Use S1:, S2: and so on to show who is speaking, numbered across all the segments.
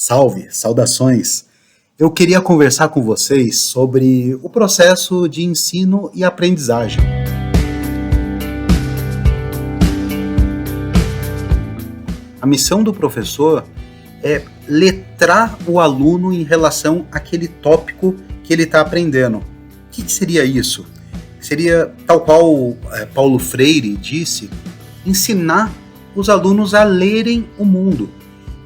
S1: Salve, saudações! Eu queria conversar com vocês sobre o processo de ensino e aprendizagem. A missão do professor é letrar o aluno em relação àquele tópico que ele está aprendendo. O que seria isso? Seria, tal qual Paulo Freire disse, ensinar os alunos a lerem o mundo.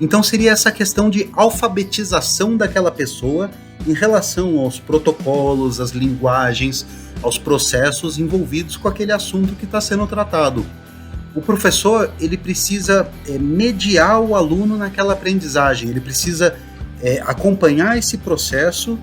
S1: Então seria essa questão de alfabetização daquela pessoa em relação aos protocolos, às linguagens, aos processos envolvidos com aquele assunto que está sendo tratado. O professor ele precisa mediar o aluno naquela aprendizagem, ele precisa acompanhar esse processo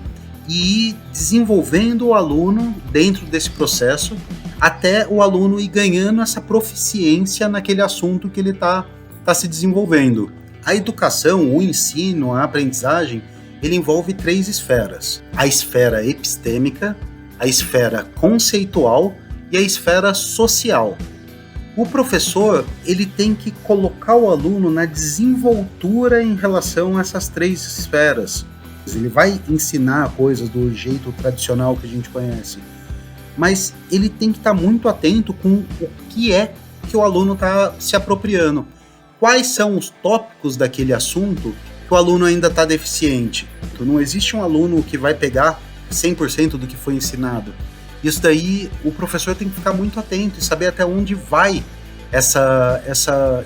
S1: e ir desenvolvendo o aluno dentro desse processo até o aluno ir ganhando essa proficiência naquele assunto que ele está se desenvolvendo. A educação, o ensino, a aprendizagem, ele envolve 3 esferas. A esfera epistêmica, a esfera conceitual e a esfera social. O professor, ele tem que colocar o aluno na desenvoltura em relação a essas 3 esferas. Ele vai ensinar coisas do jeito tradicional que a gente conhece, mas ele tem que estar muito atento com o que é que o aluno está se apropriando. Quais são os tópicos daquele assunto que o aluno ainda está deficiente? Então, não existe um aluno que vai pegar 100% do que foi ensinado. Isso daí, o professor tem que ficar muito atento e saber até onde vai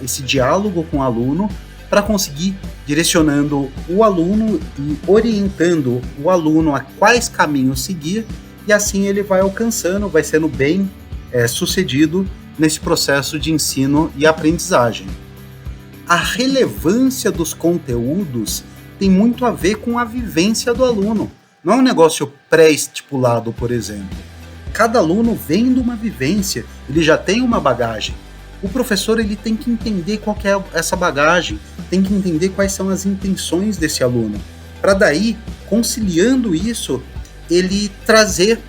S1: esse diálogo com o aluno para conseguir direcionando o aluno e orientando o aluno a quais caminhos seguir, e assim ele vai alcançando, vai sendo bem sucedido nesse processo de ensino e aprendizagem. A relevância dos conteúdos tem muito a ver com a vivência do aluno. Não é um negócio pré-estipulado, por exemplo. Cada aluno vem de uma vivência, ele já tem uma bagagem. O professor ele tem que entender qual que é essa bagagem, tem que entender quais são as intenções desse aluno, para daí, conciliando isso, ele trazer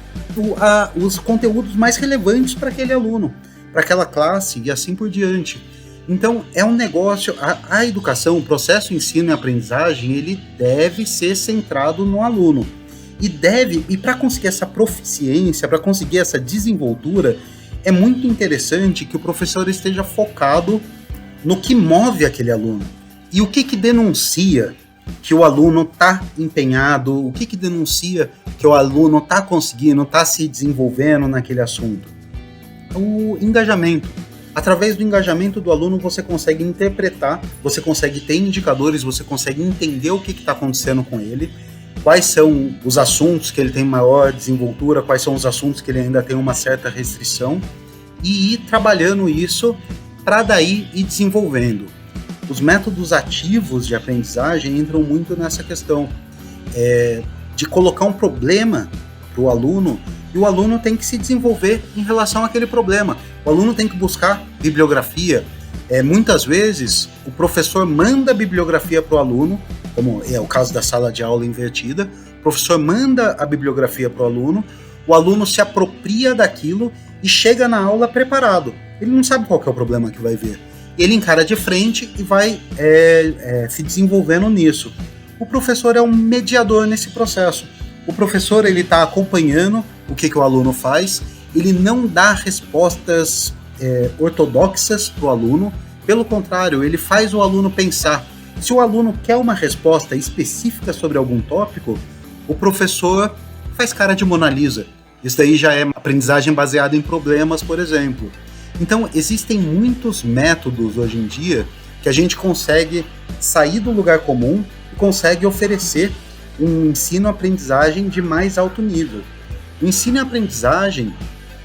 S1: os conteúdos mais relevantes para aquele aluno, para aquela classe e assim por diante. Então, é um negócio, a educação, o processo de ensino e aprendizagem, ele deve ser centrado no aluno. E para conseguir essa proficiência, para conseguir essa desenvoltura, é muito interessante que o professor esteja focado no que move aquele aluno. E o que denuncia que o aluno está empenhado, o que denuncia que o aluno está conseguindo, está se desenvolvendo naquele assunto. O engajamento. Através do engajamento do aluno, você consegue interpretar, você consegue ter indicadores, você consegue entender o que está acontecendo com ele, quais são os assuntos que ele tem maior desenvoltura, quais são os assuntos que ele ainda tem uma certa restrição, e ir trabalhando isso para daí ir desenvolvendo. Os métodos ativos de aprendizagem entram muito nessa questão de colocar um problema para o aluno, e o aluno tem que se desenvolver em relação àquele problema. O aluno tem que buscar bibliografia. Muitas vezes, o professor manda a bibliografia para o aluno, como é o caso da sala de aula invertida. O professor manda a bibliografia para o aluno se apropria daquilo e chega na aula preparado. Ele não sabe qual que é o problema que vai ver. Ele encara de frente e vai se desenvolvendo nisso. O professor é um mediador nesse processo. O professor ele está acompanhando o que o aluno faz, ele não dá respostas ortodoxas para o aluno, pelo contrário, ele faz o aluno pensar. Se o aluno quer uma resposta específica sobre algum tópico, o professor faz cara de Mona Lisa. Isso daí já é aprendizagem baseada em problemas, por exemplo. Então, existem muitos métodos hoje em dia que a gente consegue sair do lugar comum e consegue oferecer um ensino-aprendizagem de mais alto nível. O ensino e aprendizagem,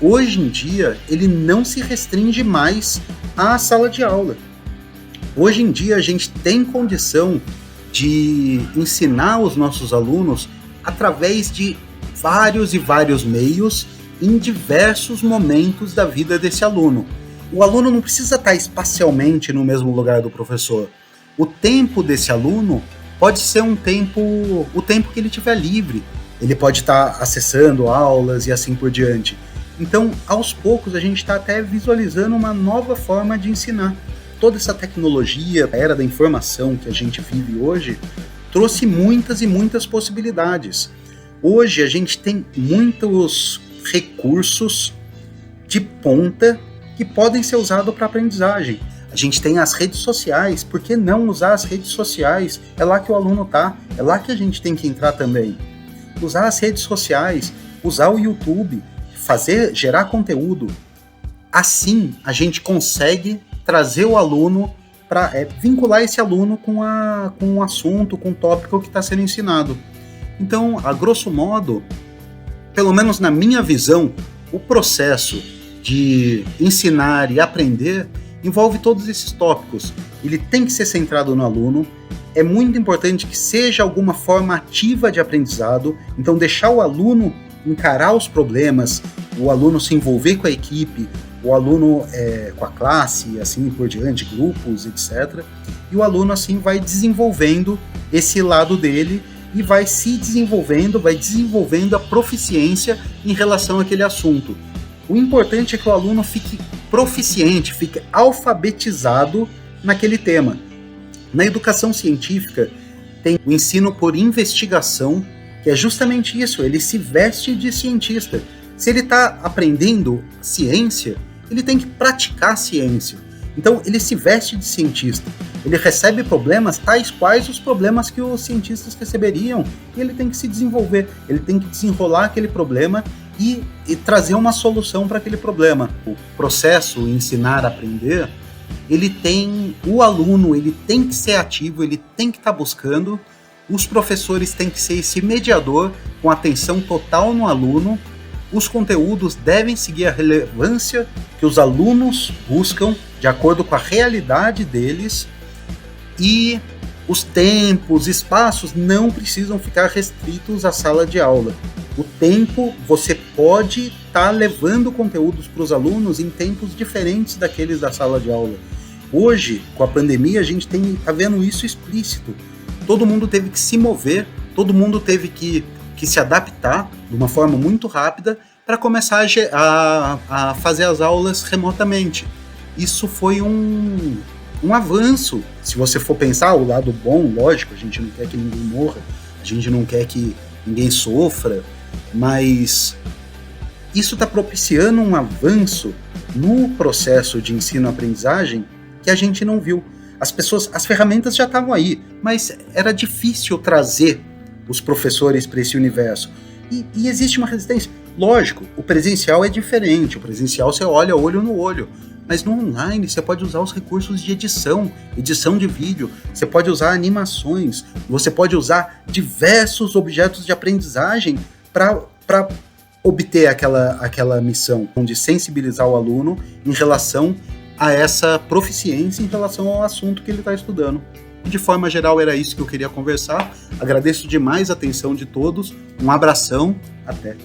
S1: hoje em dia, ele não se restringe mais à sala de aula. Hoje em dia, a gente tem condição de ensinar os nossos alunos através de vários e vários meios em diversos momentos da vida desse aluno. O aluno não precisa estar espacialmente no mesmo lugar do professor. O tempo desse aluno pode ser o tempo que ele tiver livre. Ele pode estar acessando aulas e assim por diante. Então, aos poucos, a gente está até visualizando uma nova forma de ensinar. Toda essa tecnologia, a era da informação que a gente vive hoje, trouxe muitas e muitas possibilidades. Hoje a gente tem muitos recursos de ponta que podem ser usados para aprendizagem. A gente tem as redes sociais, por que não usar as redes sociais? É lá que o aluno está, é lá que a gente tem que entrar também. Usar as redes sociais, usar o YouTube, gerar conteúdo. Assim a gente consegue trazer o aluno para vincular esse aluno com o assunto, com o tópico que está sendo ensinado. Então, a grosso modo, pelo menos na minha visão, o processo de ensinar e aprender envolve todos esses tópicos. Ele tem que ser centrado no aluno. É muito importante que seja alguma forma ativa de aprendizado. Então, deixar o aluno encarar os problemas, o aluno se envolver com a equipe, o aluno com a classe, assim por diante, grupos, etc. E o aluno, assim, vai desenvolvendo esse lado dele e vai se desenvolvendo, vai desenvolvendo a proficiência em relação àquele assunto. O importante é que o aluno fique proficiente, fique alfabetizado naquele tema. Na educação científica, tem o ensino por investigação, que é justamente isso, ele se veste de cientista. Se ele está aprendendo ciência, ele tem que praticar ciência. Então, ele se veste de cientista. Ele recebe problemas tais quais os problemas que os cientistas receberiam, e ele tem que se desenvolver, ele tem que desenrolar aquele problema e trazer uma solução para aquele problema. O processo ensinar, aprender, o aluno ele tem que ser ativo, ele tem que estar buscando, os professores têm que ser esse mediador com atenção total no aluno, os conteúdos devem seguir a relevância que os alunos buscam de acordo com a realidade deles, e os tempos, espaços não precisam ficar restritos à sala de aula. O tempo, você pode estar levando conteúdos para os alunos em tempos diferentes daqueles da sala de aula. Hoje, com a pandemia, a gente está vendo isso explícito. Todo mundo teve que se mover, todo mundo teve que se adaptar de uma forma muito rápida para começar a fazer as aulas remotamente. Isso foi um avanço. Se você for pensar o lado bom, lógico, a gente não quer que ninguém morra, a gente não quer que ninguém sofra, mas isso está propiciando um avanço no processo de ensino-aprendizagem que a gente não viu. As ferramentas já estavam aí, mas era difícil trazer os professores para esse universo. E existe uma resistência. Lógico, o presencial é diferente, o presencial você olha olho no olho, mas no online você pode usar os recursos de edição de vídeo, você pode usar animações, você pode usar diversos objetos de aprendizagem para obter aquela missão de sensibilizar o aluno em relação a essa proficiência em relação ao assunto que ele está estudando. E de forma geral era isso que eu queria conversar. Agradeço demais a atenção de todos, um abração, até!